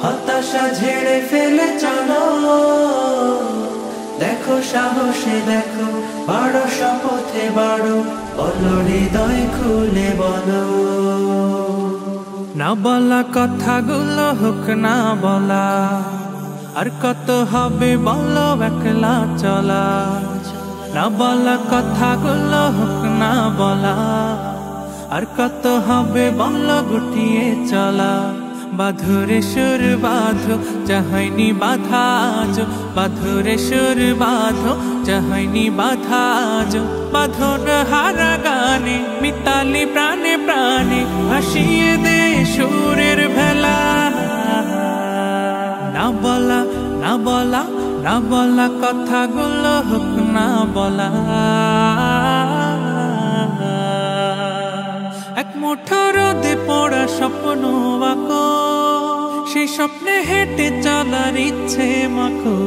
হতাশা ঝেড়ে ফেলে চলো, দেখো সাহসে দেখো, বাড়ো শপথে বাড়ো, বলো হৃদয় খুলে বলো। না বলা কথাগুলো হোক না বলা, আর কত হবে বলো একলা চলা। না বলা কথাগুলো হোক না বলা, আর কত হবে বলো গুটিয়ে চলা। বাঁধরে সুর বাঁধো চাহনি বাধা আজো, বাঁধরে সুর বাঁধো চাহনি বাধা আজো। বাঁধন হারা গানে মিতালি প্রাণে প্রাণে ভাসিয়ে দে সুরের ভেলা। না বলা না বলা না বলা কথাগুলো হোক না বলা। এক মুঠো রোদে পড়া স্বপ্ন আঁকো, সেই স্বপ্নে হেঁটে চলার ইচ্ছে মাখো।